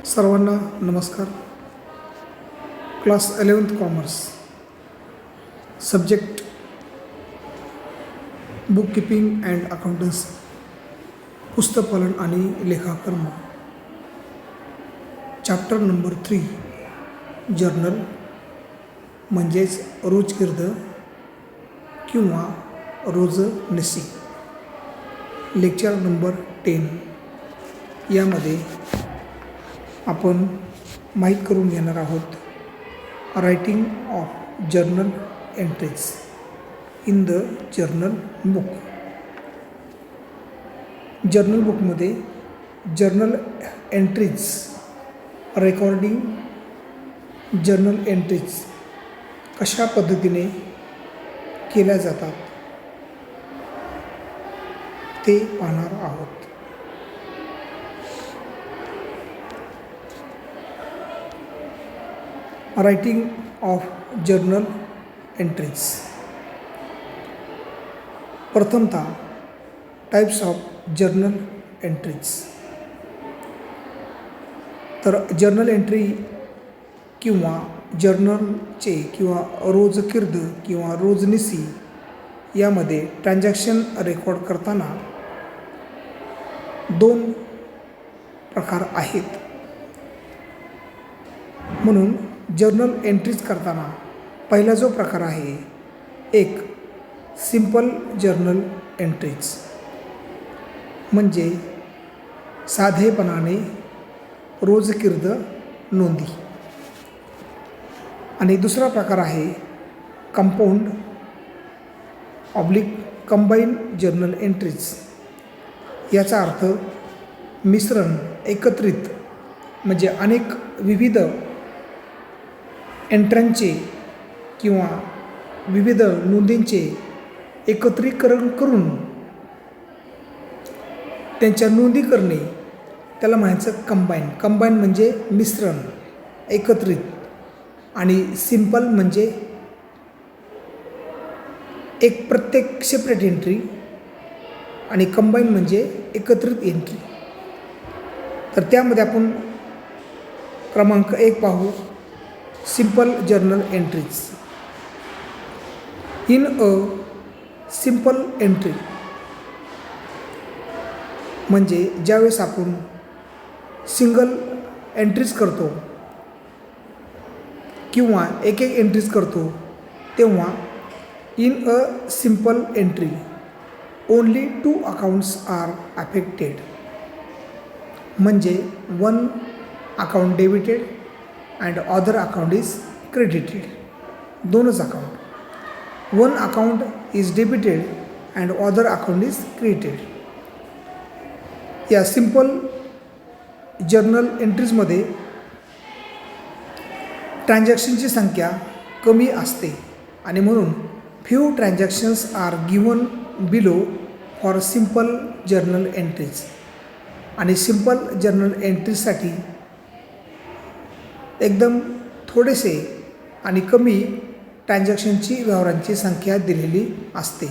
सर्वांना नमस्कार. Class 11th commerce, subject book keeping and accountancy, पुस्तकपालन आणि लेखाकर्म. चॅप्टर नंबर 3 जर्नल म्हणजेच रोजकीर्द किंवा रोजनिशी. लेक्चर नंबर 10 यामध्ये आपण माहीत करून घेणार आहोत writing of journal entries in the journal book. Journal बुकमध्ये journal entries, recording journal entries कशा पद्धतीने केल्या जातात ते पाहणार आहोत. Writing of journal entries. प्रथमतः टाइप्स ऑफ जर्नल एंट्रीज. तर जर्नल एंट्री किंवा जर्नलचे किंवा रोजकीर्द किंवा रोजनिशी यामध्ये ट्रान्झॅक्शन रेकॉर्ड करताना दोन प्रकार आहेत. म्हणून जर्नल एंट्रीज करताना पहिला जो प्रकार आहे एक सिंपल जर्नल एंट्रीज, म्हणजे साधेपणाने रोजकीर्द नोंदी. आणि दुसरा प्रकार आहे कंपाऊंड कंबाईन जर्नल एंट्रीज. याचा अर्थ मिश्रण, एकत्रित, म्हणजे अनेक विविध एंट्र्यांचे किंवा विविध नोंदींचे एकत्रीकरण करून त्यांच्या नोंदी करणे, त्याला म्हणायचं कंबाईन म्हणजे मिश्रण, एकत्रित. आणि सिंपल म्हणजे एक प्रत्येक सेपरेट एंट्री, आणि कंबाईन म्हणजे एकत्रित एंट्री. तर त्यामध्ये आपण क्रमांक 1 पाहू. Simple journal entries. In a simple entry म्हणजे ज्यावेळेस आपण सिंगल एंट्रीज करतो किंवा एक एंट्रीज करतो, तेव्हा in a simple entry only 2 accounts are affected. म्हणजे one account debited and other account is credited. दोनच account. One account is debited and other account is credited. या सिंपल जर्नल एंट्रीजमध्ये ट्रान्झॅक्शनची संख्या कमी असते, आणि म्हणून few transactions are given below for simple journal entries. आणि सिंपल जर्नल एंट्रीजसाठी एकदम थोडेसे आणि कमी ट्रान्झॅक्शनची व्यवहारांची संख्या दिलेली असते,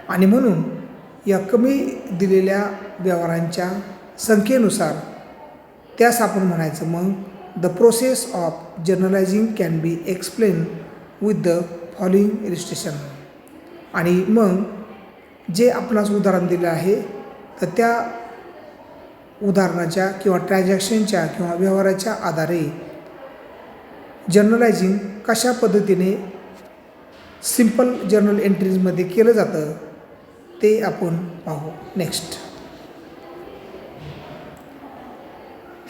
आणि म्हणून या कमी दिलेल्या व्यवहारांच्या संख्येनुसार त्यास आपण म्हणायचं मग the process of journalizing can be explain with the following illustration. आणि मग जे आपणास उदाहरण दिलं आहे, तर त्या उदाहरणाच्या किंवा ट्रान्झॅक्शनच्या किंवा व्यवहाराच्या आधारे जर्नलायझिंग कशा पद्धतीने सिंपल जर्नल एंट्रीजमध्ये केलं जातं ते आपण पाहू. नेक्स्ट,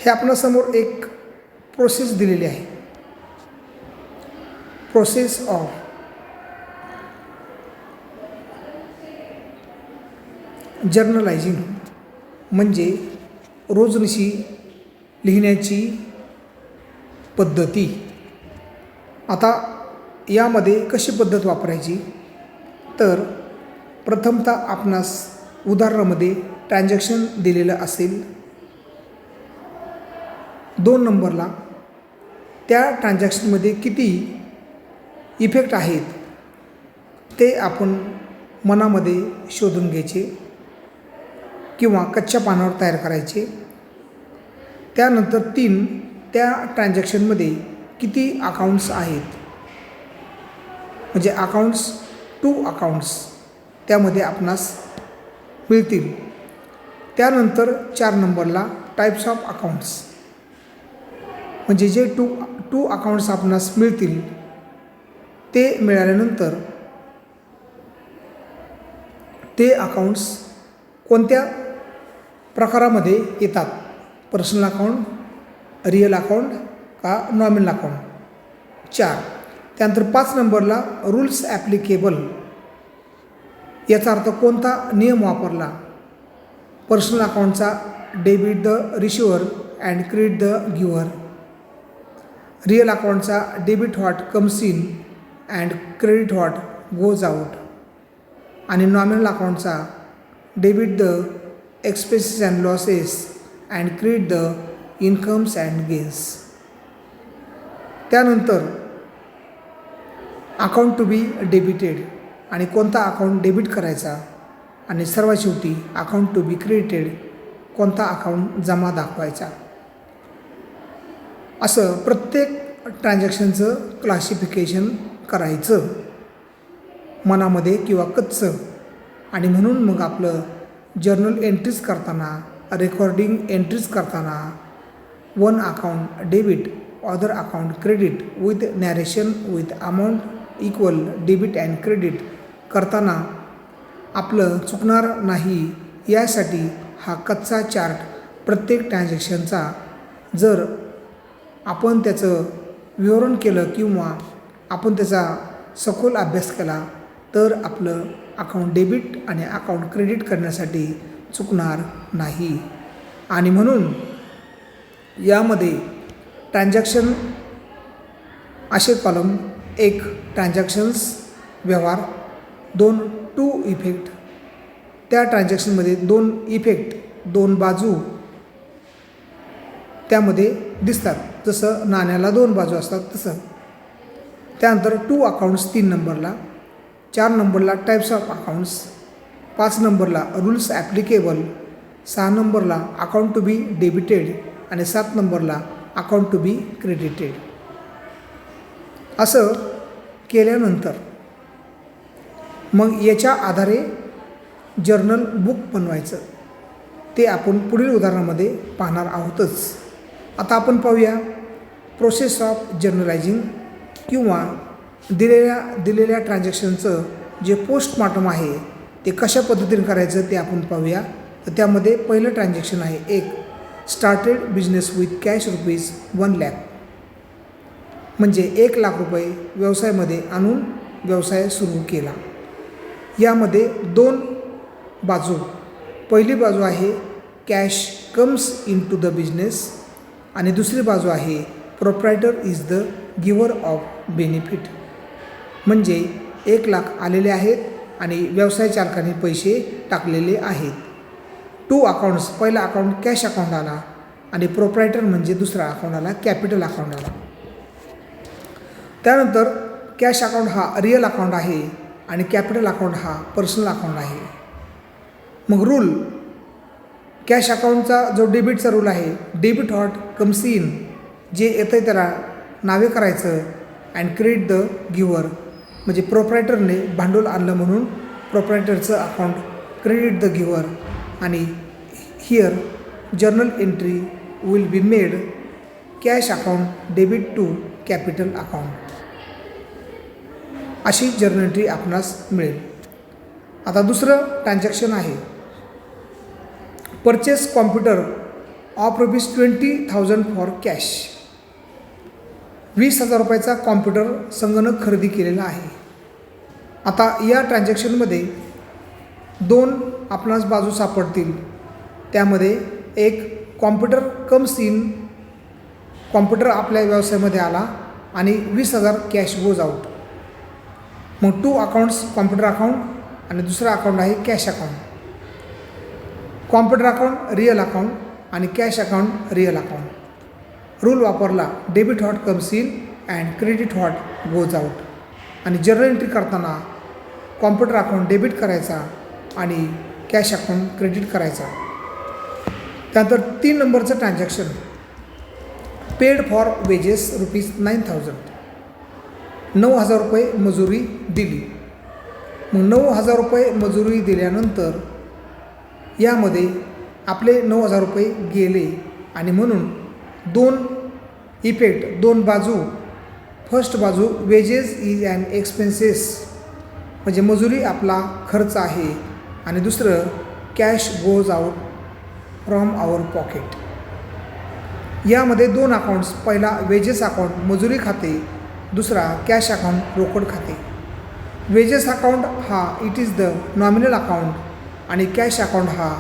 हे आपणासमोर एक प्रोसेस दिलेली आहे. प्रोसेस ऑफ जर्नलायझिंग म्हणजे रोजनिशी लिहिण्याची पद्धती. आता यामध्ये कशी पद्धत वापरायची, तर प्रथमतः आपणास उदाहरणामध्ये ट्रान्झॅक्शन दिलेलं असेल 2 नंबरला. त्या ट्रान्झॅक्शनमध्ये किती इफेक्ट आहेत ते आपण मनामध्ये शोधून घ्यायचे किंवा कच्च्या पानावर तयार करायचे. त्यानंतर 3 त्या ट्रान्झॅक्शनमध्ये किती अकाउंट्स आहेत, म्हणजे अकाउंट्स 2 अकाउंट्स त्यामध्ये आपणास मिळतील. त्यानंतर 4 नंबरला टाईप्स ऑफ अकाउंट्स, म्हणजे जे टू अकाउंट्स आपणास मिळतील ते मिळाल्यानंतर ते अकाउंट्स कोणत्या प्रकारामध्ये येतात, पर्सनल अकाउंट, रिअल अकाउंट का नॉमिनल अकाउंट. 4. त्यानंतर 5 नंबरला रूल्स ॲप्लिकेबल, याचा अर्थ कोणता नियम वापरला. पर्सनल अकाउंटचा debit the receiver and credit the giver. Real अकाउंटचा debit what comes in and credit what goes out. आणि नॉमिनल अकाउंटचा debit the expenses and losses and credit the incomes and gains. त्यानंतर अकाउंट टू बी डेबिटेड, आणि कोणता account debit करायचा. आणि सर्वात शेवटी अकाउंट टू बी क्रेडिटेड, कोणता अकाउंट जमा दाखवायचा. असं प्रत्येक ट्रान्झॅक्शनचं क्लासिफिकेशन करायचं मनामध्ये किंवा कच्चं. आणि म्हणून मग आपलं जर्नल एंट्रीज करताना, रेकॉर्डिंग एंट्रीज करताना one account debit, other account credit with narration with amount equal debit and credit करताना आपलं चुकणार नाही यासाठी हा कच्चा चार्ट प्रत्येक ट्रान्झॅक्शनचा जर आपण त्याचं विवरण केलं किंवा आपण त्याचा सखोल अभ्यास केला तर आपलं अकाउंट डेबिट आणि अकाउंट क्रेडिट करण्यासाठी चुकणार नाही. आणि म्हणून यामध्ये ट्रान्झॅक्शन असे कॉलम, 1 ट्रान्झॅक्शन्स व्यवहार, 2 टू इफेक्ट. त्या ट्रान्झॅक्शनमध्ये 2 इफेक्ट, 2 बाजू त्यामध्ये दिसतात, जसं नाण्याला 2 बाजू असतात तसं. त्यानंतर 2 अकाउंट्स 3 नंबरला, 4 नंबरला टाईप्स ऑफ अकाउंट्स, 5 नंबरला रूल्स ॲप्लिकेबल, 6 नंबरला अकाउंट टू बी डेबिटेड आणि 7 नंबरला अकाउंट टू बी क्रेडिटेड. असं केल्यानंतर मग याच्या आधारे जर्नल बुक बनवायचं, ते आपण पुढील उदाहरणामध्ये पाहणार आहोतच. आता आपण पाहूया प्रोसेस ऑफ जर्नलायझिंग, किंवा दिलेल्या ट्रान्झॅक्शनचं जे पोस्टमॉर्टम आहे ते कशा पद्धतीने करायचं ते आपण पाहूया. तर त्यामध्ये पहिलं ट्रान्झॅक्शन आहे 1 started business with cash rupees 1 lakh, म्हणजे 1 लाख रुपये व्यवसायामध्ये आणून व्यवसाय सुरू केला. यामध्ये 2 बाजू, पहिली बाजू आहे cash comes in to the business आणि दुसरी बाजू आहे proprietor is the giver of benefit, म्हणजे 1 लाख आलेले आहेत आणि व्यवसाय चालकाने पैसे टाकलेले आहेत. 2 अकाउंट्स, पहिला अकाउंट कॅश अकाउंट आला आणि प्रोप्रायटर म्हणजे दुसरा अकाउंट आला कॅपिटल अकाउंट आला. त्यानंतर कॅश अकाउंट हा रिअल अकाउंट आहे आणि कॅपिटल अकाउंट हा पर्सनल अकाउंट आहे. मग रूल, कॅश अकाउंटचा जो डेबिटचा रूल आहे, डेबिट व्हॉट कम्स इन, जे येतं त्याला नावे करायचं, अँड क्रेडिट द गिव्हर, म्हणजे प्रोप्रायटरने भांडवल आणलं म्हणून प्रोप्रायटरचं अकाउंट क्रेडिट द गिव्हर. आणि here journal entry will be made cash account debit to capital account. अशी जर्नल एंट्री आपणास मिळेल. आता दुसरं ट्रान्झॅक्शन आहे purchase computer of ₹20,000 for cash. 20,000 रुपयाचा कॉम्प्युटर संगणक खरेदी केलेला आहे. आता या ट्रान्झॅक्शनमध्ये 2 आपणास बाजू सापडतील. त्यामध्ये 1 कॉम्प्युटर कम्स इन, कॉम्प्युटर आपल्या व्यवसायामध्ये आला आणि 20,000 कॅश गोज आउट. मग 2 अकाउंट्स, कॉम्प्युटर अकाउंट आणि दुसरा अकाउंट आहे cash account. Computer account real account आणि cash account real account. Rule वापरला debit what comes in and credit what goes out. आणि जर्नल एंट्री करताना कॉम्प्युटर अकाउंट डेबिट करायचा आणि कॅश अकाउंट क्रेडिट करायचा. त्यानंतर 3 नंबरचं ट्रान्झॅक्शन पेड फॉर वेजेस ₹9,000. 9,000 रुपये मजुरी दिली. मग 9,000 रुपये मजुरी दिल्यानंतर यामध्ये आपले 9,000 रुपये गेले आणि म्हणून दोन इफेक्ट, दोन बाजू. फर्स्ट बाजू वेजेस इज अँड एक्सपेन्सेस म्हणजे मजुरी आपला खर्च आहे आणि दुसरं cash goes out from our pocket. यामध्ये दोन अकाउंट्स, पहिला वेजेस अकाउंट मजुरी खाते, दुसरा कॅश अकाउंट रोकड खाते. वेजेस अकाउंट हा it is the nominal account आणि कॅश अकाउंट हा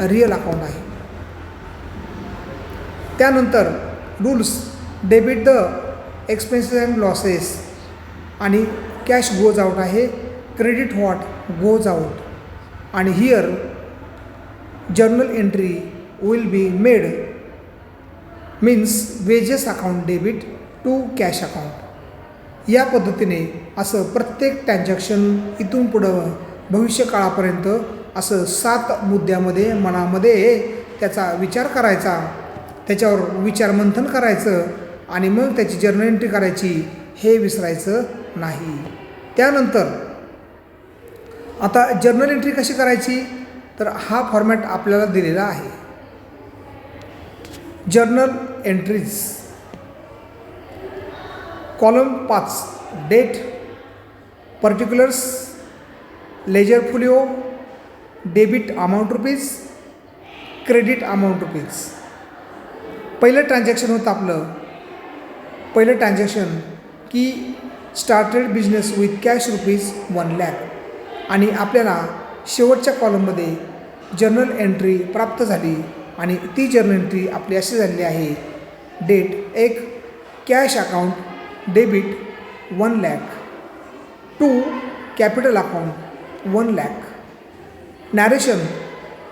रिअल अकाउंट आहे. त्यानंतर rules, debit the expenses and losses आणि कॅश गोज आउट आहे, क्रेडिट व्हॉट गोज आउट आणि here journal entry will be made means wages account debit to cash account. या पद्धतीने असं प्रत्येक ट्रान्झॅक्शन इथून पुढं भविष्यकाळापर्यंत असं 7 मुद्द्यामध्ये मनामध्ये त्याचा विचार करायचा, त्याच्यावर विचारमंथन करायचं आणि मग त्याची जर्नल एंट्री करायची, हे विसरायचं नाही. त्यानंतर आता जर्नल एंट्री कशी करायची, तर हा फॉर्मॅट आपल्याला दिलेला आहे. Journal entries column 5 date, particulars, ledger folio, debit amount rupees, credit amount rupees. पहिलं ट्रान्झॅक्शन होतं आपलं, पहिलं ट्रान्झॅक्शन की स्टार्टेड बिझनेस विथ कॅश ₹1,00,000 आणि आपल्याला शेवटच्या कॉलममध्ये जर्नल एंट्री प्राप्त झाली आणि ती जर्नल एंट्री आपली अशी झालेली आहे. Date 1 cash account debit 1,00,000, 2 capital account 1,00,000, narration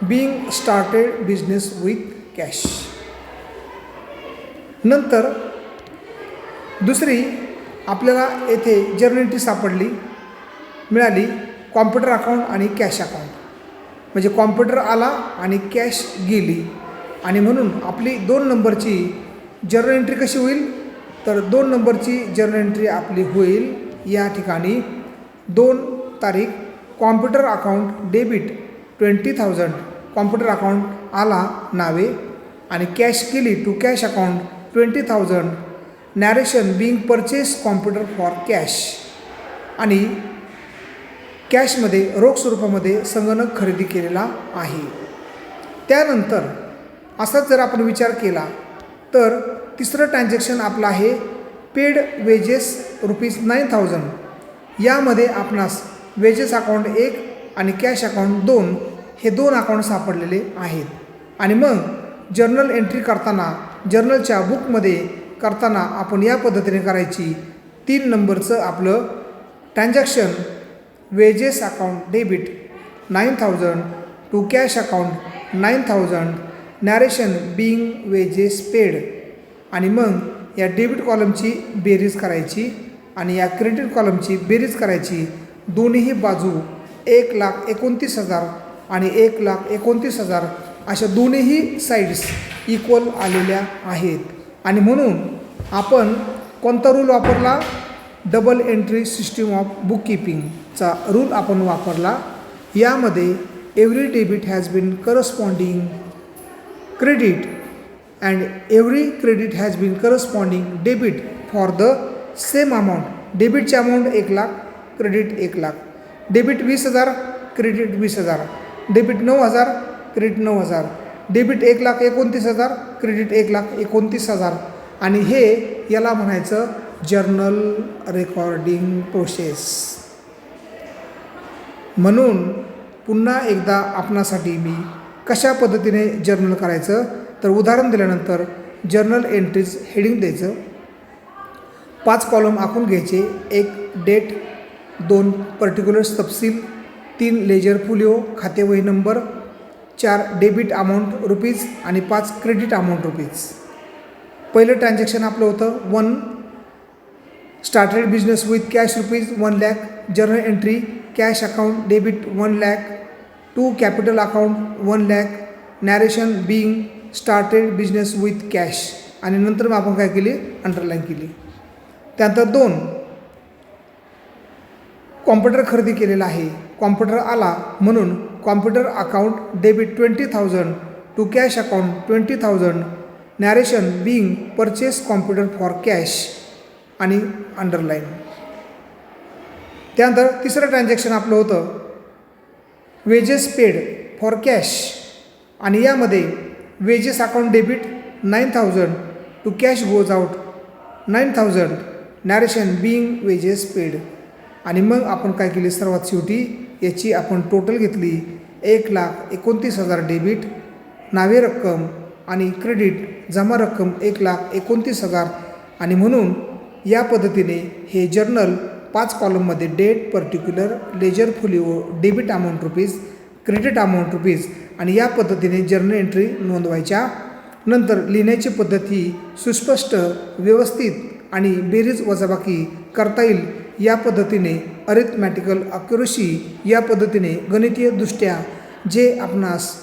being started business with cash. नंतर दुसरी आपल्याला येथे जर्नल एंट्री मिळाली कॉम्प्युटर अकाउंट आणि कॅश अकाउंट. म्हणजे कॉम्प्युटर आला आणि कॅश गेली आणि म्हणून आपली 2 नंबरची जर्नल एंट्री कशी होईल, तर 2 नंबरची जर्नल एंट्री आपली होईल या ठिकाणी 2 तारीख computer account debit 20,000, computer account आला नावे आणि कॅश गेली to cash account 20,000, narration being purchase computer for cash आणि कॅशमध्ये रोख स्वरूपामध्ये संगणक खरेदी केलेला आहे. त्यानंतर असाच जर आपण विचार केला तर तिसरं ट्रान्झॅक्शन आपलं आहे पेड वेजेस ₹9,000. यामध्ये आपणास वेजेस अकाउंट 1 आणि कॅश अकाउंट 2 हे 2 अकाउंट सापडलेले आहेत आणि मग जर्नल एंट्री करताना जर्नलच्या बुकमध्ये करताना आपण या पद्धतीने करायची. 3 नंबरचं आपलं transaction wages account debit 9,000 to cash account 9,000, narration being wages paid आणि मग या डेबिट कॉलमची बेरीज करायची आणि या क्रेडिट कॉलमची बेरीज करायची. दोन्ही बाजू 1,29,000 आणि 1,29,000 अशा दोन्हीही साईड्स इक्वल आलेल्या आहेत आणि म्हणून आपण कोणता रूल वापरला, डबल एंट्री सिस्टीम ऑफ बुककीपिंगचा रूल आपण वापरला. यामध्ये every debit has been corresponding credit and every credit has been corresponding debit for the same amount. डेबिटची amount 1,00,000, credit 1,00,000, debit 20,000, credit 20,000, debit 9,000, credit 9,000, debit 1,29,000, credit 1,29,000 आणि हे याला म्हणायचं जर्नल रेकॉर्डिंग प्रोसेस. म्हणून पुन्हा एकदा आपणासाठी मी कशा पद्धतीने जर्नल करायचं तर उदाहरण दिल्यानंतर जर्नल एंट्रीज हेडिंग द्यायचं, 5 कॉलम आखून घ्यायचे. 1 डेट, 2 पर्टिक्युलर्स तपशील, 3 लेजर फोलिओ खातेवही नंबर, 4 डेबिट अमाऊंट रुपीज आणि 5 क्रेडिट अमाऊंट रुपीज. पहिलं ट्रान्झॅक्शन आपलं होतं 1 started business with cash ₹1,00,000, journal entry cash account debit 1,00,000, 2 capital account 1,00,000, narration being started business with cash आणि नंतर मग आपण काय केली, अंडरलाईन केली. त्यानंतर 2, कॉम्प्युटर खरेदी केलेला आहे. कॉम्प्युटर आला म्हणून computer account debit 20,000 to cash account 20,000. Narration being purchase computer for cash आणि अंडरलाईन. त्यानंतर तिसरं ट्रान्झॅक्शन आपलं होतं वेजेस पेड फॉर कॅश आणि यामध्ये wages account debit 9,000 to cash goes out 9,000. Narration being wages paid. आणि मग आपण काय केले, सर्वात शेवटी याची आपण टोटल घेतली 1,29,000 डेबिट नावे रक्कम आणि क्रेडिट जमा रक्कम 1,29,000. आणि म्हणून या पद्धतीने हे जर्नल 5 कॉलममध्ये date, particular, ledger folio, debit amount rupees, credit amount rupees आणि या पद्धतीने जर्नल एंट्री नोंदवायच्या. नंतर लिहिण्याची पद्धत ही सुस्पष्ट, व्यवस्थित आणि बेरीज वजाबाकी करता येईल या पद्धतीने अरिथमॅटिकल अक्युरसी या पद्धतीने गणितीयदृष्ट्या जे आपणास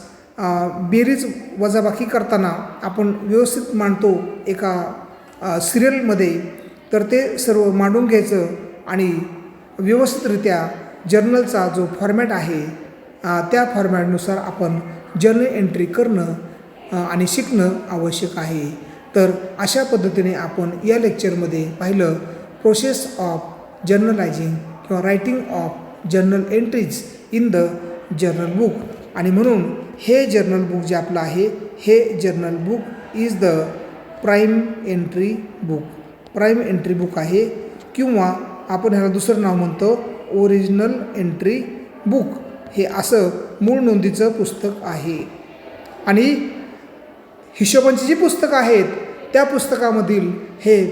बेरीज वजाबाकी करताना आपण व्यवस्थित मांडतो एका सिरियलमध्ये, तर ते सर्व मांडून घ्यायचं आणि व्यवस्थितरित्या जर्नलचा जो फॉर्मॅट आहे त्या फॉर्मॅटनुसार आपण जर्नल एंट्री करणं आणि शिकणं आवश्यक आहे. तर अशा पद्धतीने आपण या लेक्चरमध्ये पाहिलं प्रोसेस ऑफ जर्नलायझिंग किंवा writing of journal entries in the journal book. आणि म्हणून हे जर्नल बुक जे आपलं आहे हे journal book is the prime entry book. Prime entry book आहे किंवा आपण ह्याला दुसरं नाव म्हणतो ओरिजिनल एंट्री बुक. हे असं मूळ नोंदीचं पुस्तक आहे. आणि हिशोबांची जी पुस्तकं आहेत त्या पुस्तकामधील हे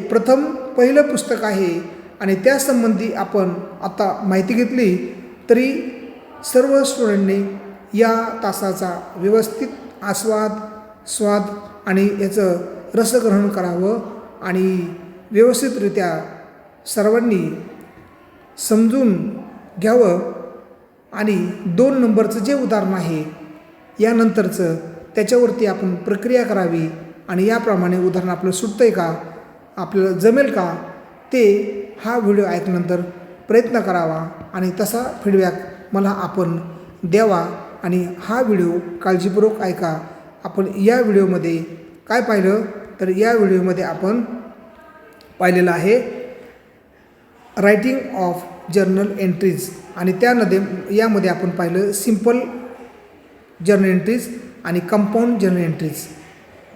पहिलं पुस्तक आहे. आणि त्यासंबंधी आपण आता माहिती घेतली तरी सर्व स्टुडंटने या तासाचा व्यवस्थित स्वाद आणि याचं रसग्रहण करावं आणि व्यवस्थितरित्या सर्वांनी समजून घ्यावं. आणि 2 नंबरचं जे उदाहरण आहे यानंतरचं त्याच्यावरती आपण प्रक्रिया करावी आणि याप्रमाणे उदाहरण आपलं सुटतं आहे का, आपल्याला जमेल का, ते हा व्हिडिओ ऐकल्यानंतर प्रयत्न करावा आणि तसा फीडबॅक मला आपण द्यावा. आणि हा व्हिडिओ काळजीपूर्वक ऐका. आपण या व्हिडिओमध्ये काय पाहिलं, तर या व्हिडिओमध्ये आपण पाहिलेलं आहे रायटिंग ऑफ जर्नल एंट्रीज आणि यामध्ये आपण पाहिलं सिंपल जर्नल एंट्रीज आणि कंपाऊंड जर्नल एंट्रीज.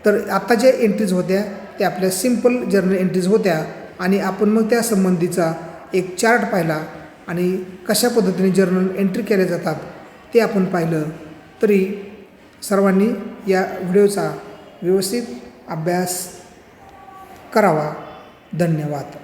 तर आता ज्या एंट्रीज होत्या त्या आपल्या सिंपल जर्नल एंट्रीज होत्या आणि आपण मग त्या संबंधीचा एक चार्ट पाहिला आणि कशा पद्धतीने जर्नल एंट्री केल्या जातात ते आपण पाहिलं. तरी सर्वांनी या व्हिडिओचा व्यवस्थित अभ्यास करावा. धन्यवाद.